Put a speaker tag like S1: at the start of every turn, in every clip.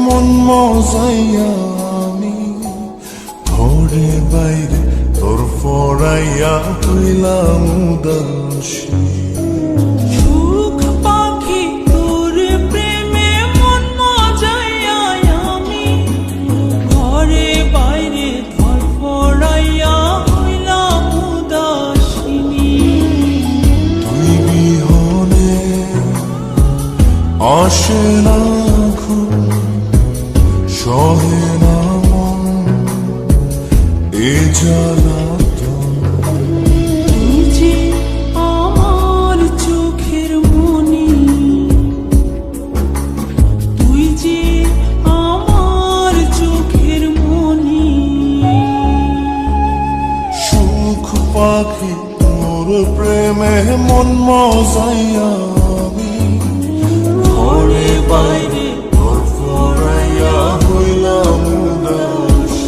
S1: মন মজাইয়া আমি ঘরে বাইরে তোর ফরাইয়া হইলাম উদাসী।
S2: সুখ পাখি তোর প্রেমে মন মজাইয়া আমি ঘরে বাইরে ধরফরাইয়া হইলাম উদাসিনী।
S1: তুই বিহনে আসে না ঘুম, সহে না মন এ জ্বালাতন।
S2: তুই যে আমার চোখের মনি, তুই যে আমার চোখের মনি।
S1: সুখ পাখি তোর প্রেমে মন মজাইয়া আমি ঘরে বাইরে তোর ফরাইয়া হইলাম উদাসী।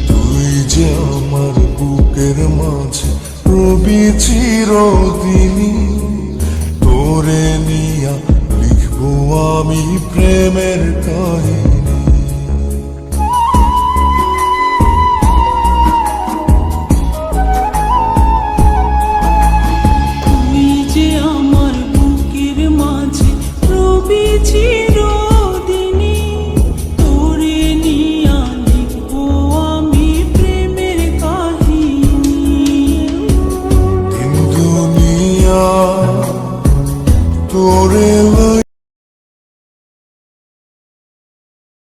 S1: তুই যে আমার বুকের মাঝে রবি চিরদিনই, তোরে নিয়া লিখবো আমি প্রেমের কাহিনী।
S2: তুই যে আমার বুকের মাঝে রবি চিরদিনই, তোরে নিয়া লিখবো আমি প্রেমের কাহিনী।
S1: দিন দুনিয়া তোরে